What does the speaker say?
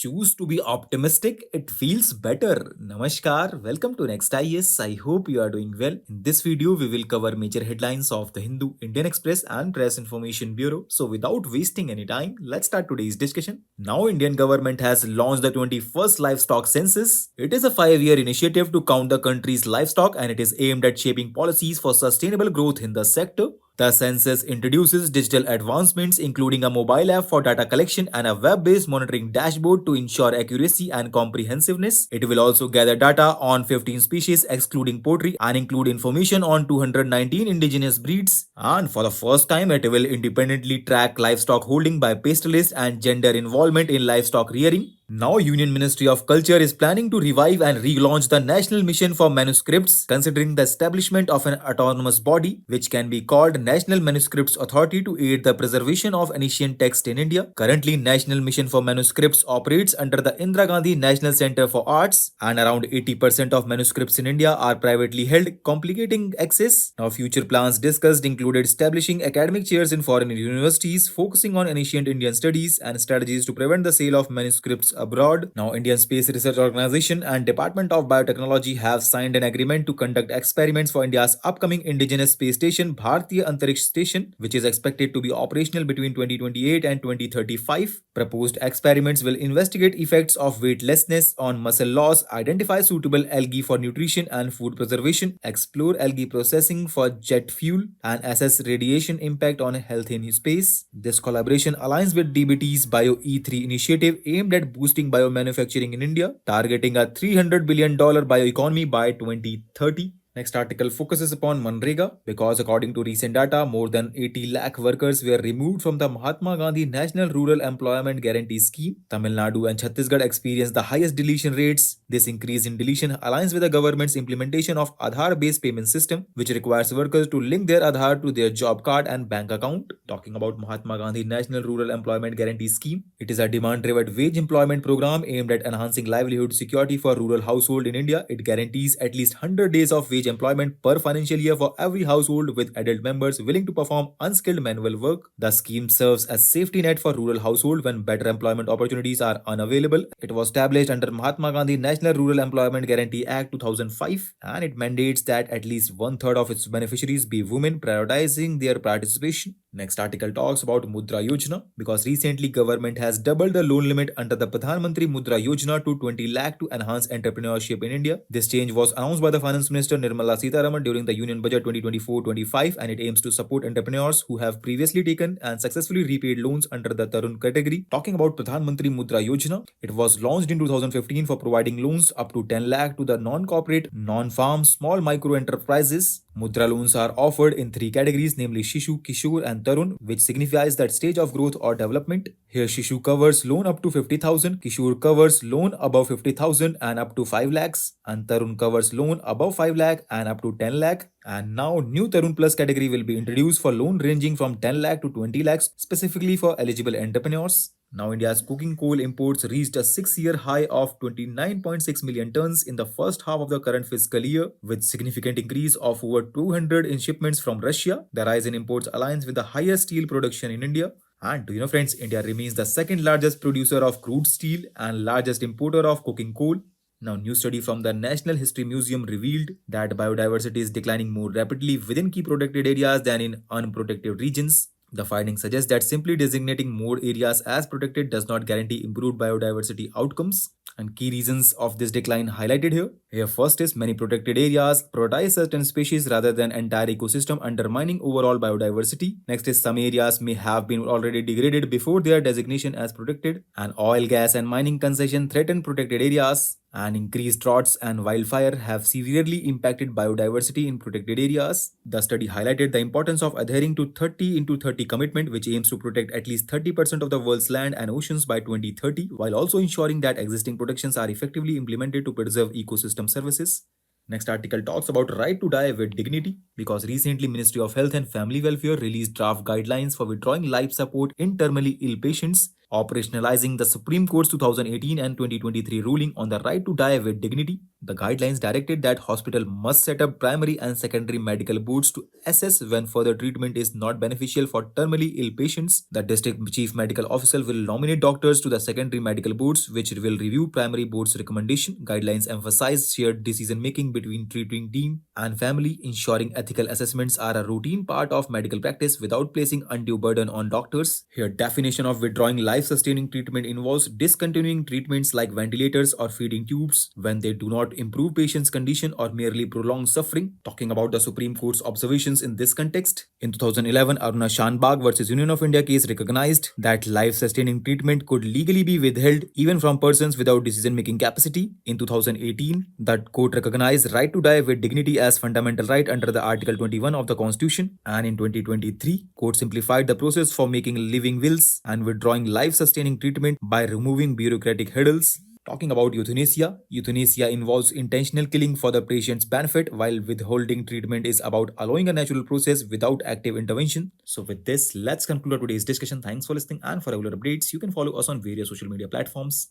choose to be optimistic, it feels better. Namaskar, welcome to Next IS. I hope you are doing well. In this video, we will cover major headlines of the Hindu, Indian Express and Press Information Bureau. So without wasting any time, let's start today's discussion. Now, Indian government has launched the 21st livestock census. It is a 5-year initiative to count the country's livestock and it is aimed at shaping policies for sustainable growth in the sector. The census introduces digital advancements including a mobile app for data collection and a web-based monitoring dashboard to ensure accuracy and comprehensiveness. It will also gather data on 15 species excluding poultry and include information on 219 indigenous breeds. And for the first time, it will independently track livestock holding by pastoralists and gender involvement in livestock rearing. Now, Union Ministry of Culture is planning to revive and relaunch the National Mission for Manuscripts, considering the establishment of an autonomous body, which can be called National Manuscripts Authority to aid the preservation of ancient text in India. Currently, National Mission for Manuscripts operates under the Indira Gandhi National Center for Arts, and around 80% of manuscripts in India are privately held, complicating access. Now, future plans discussed included establishing academic chairs in foreign universities, focusing on ancient Indian studies and strategies to prevent the sale of manuscripts abroad. Now, Indian Space Research Organization and Department of Biotechnology have signed an agreement to conduct experiments for India's upcoming indigenous space station, Bharatiya Antariksh Station, which is expected to be operational between 2028 and 2035. Proposed experiments will investigate effects of weightlessness on muscle loss, identify suitable algae for nutrition and food preservation, explore algae processing for jet fuel, and assess radiation impact on health in space. This collaboration aligns with DBT's BioE3 initiative aimed at boosting biomanufacturing in India, targeting a $300 billion bioeconomy by 2030. Next article focuses upon MGNREGA because according to recent data, more than 80 lakh workers were removed from the Mahatma Gandhi National Rural Employment Guarantee Scheme. Tamil Nadu and Chhattisgarh experienced the highest deletion rates. This increase in deletion aligns with the government's implementation of Aadhaar-based payment system, which requires workers to link their Aadhaar to their job card and bank account. Talking about Mahatma Gandhi National Rural Employment Guarantee Scheme, it is a demand-driven wage employment program aimed at enhancing livelihood security for rural households in India. It guarantees at least 100 days of wage employment per financial year for every household with adult members willing to perform unskilled manual work. The scheme serves as safety net for rural households when better employment opportunities are unavailable. It was established under Mahatma Gandhi National Rural Employment Guarantee Act 2005 and it mandates that at least one-third of its beneficiaries be women, prioritizing their participation. Next article talks about Mudra Yojana because recently government has doubled the loan limit under the Pradhan Mantri Mudra Yojana to 20 lakh to enhance entrepreneurship in India. This change was announced by the Finance Minister Nirmala Sitharaman during the Union Budget 2024-25 and it aims to support entrepreneurs who have previously taken and successfully repaid loans under the Tarun category. Talking about Pradhan Mantri Mudra Yojana, it was launched in 2015 for providing loans up to 10 lakh to the non-corporate, non-farm, small micro enterprises. Mudra loans are offered in 3 categories, namely Shishu, Kishore and Tarun, which signifies that stage of growth or development. Here Shishu covers loan up to 50,000, Kishore covers loan above 50,000 and up to 5 lakhs, and Tarun covers loan above 5 lakh and up to 10 lakh. And now new Tarun Plus category will be introduced for loan ranging from 10 lakh to 20 lakhs specifically for eligible entrepreneurs. Now India's coking coal imports reached a 6-year high of 29.6 million tons in the first half of the current fiscal year, with significant increase of over 200 in shipments from Russia. The rise in imports aligns with the higher steel production in India. And do you know friends, India remains the second largest producer of crude steel and largest importer of coking coal. Now, new study from the National History Museum revealed that biodiversity is declining more rapidly within key protected areas than in unprotected regions. The findings suggest that simply designating more areas as protected does not guarantee improved biodiversity outcomes. And key reasons of this decline highlighted here. Here first is many protected areas prioritize certain species rather than entire ecosystem, undermining overall biodiversity. Next is some areas may have been already degraded before their designation as protected, and oil, gas and mining concession threaten protected areas. And increased droughts and wildfire have severely impacted biodiversity in protected areas. The study highlighted the importance of adhering to 30 into 30 commitment, which aims to protect at least 30% of the world's land and oceans by 2030, while also ensuring that existing protections are effectively implemented to preserve ecosystem services. Next article talks about right to die with dignity because recently Ministry of Health and Family Welfare released draft guidelines for withdrawing life support in terminally ill patients. operationalizing the Supreme Court's 2018 and 2023 ruling on the right to die with dignity. The guidelines directed that hospital must set up primary and secondary medical boards to assess when further treatment is not beneficial for terminally ill patients. The district chief medical officer will nominate doctors to the secondary medical boards, which will review primary boards' recommendation. Guidelines emphasize shared decision making between treating team and family, ensuring ethical assessments are a routine part of medical practice without placing undue burden on doctors. Here, definition of withdrawing life-sustaining treatment involves discontinuing treatments like ventilators or feeding tubes when they do not improve patient's condition or merely prolong suffering. Talking about the Supreme Court's observations in this context, in 2011, Aruna Shanbag versus Union of India case recognized that life-sustaining treatment could legally be withheld even from persons without decision-making capacity. In 2018, that court recognized right to die with dignity as fundamental right under the Article 21 of the Constitution. And in 2023, court simplified the process for making living wills and withdrawing life-sustaining treatment by removing bureaucratic hurdles. Talking about euthanasia, euthanasia involves intentional killing for the patient's benefit, while withholding treatment is about allowing a natural process without active intervention. So with this, let's conclude today's discussion. Thanks for listening, and for regular updates, you can follow us on various social media platforms.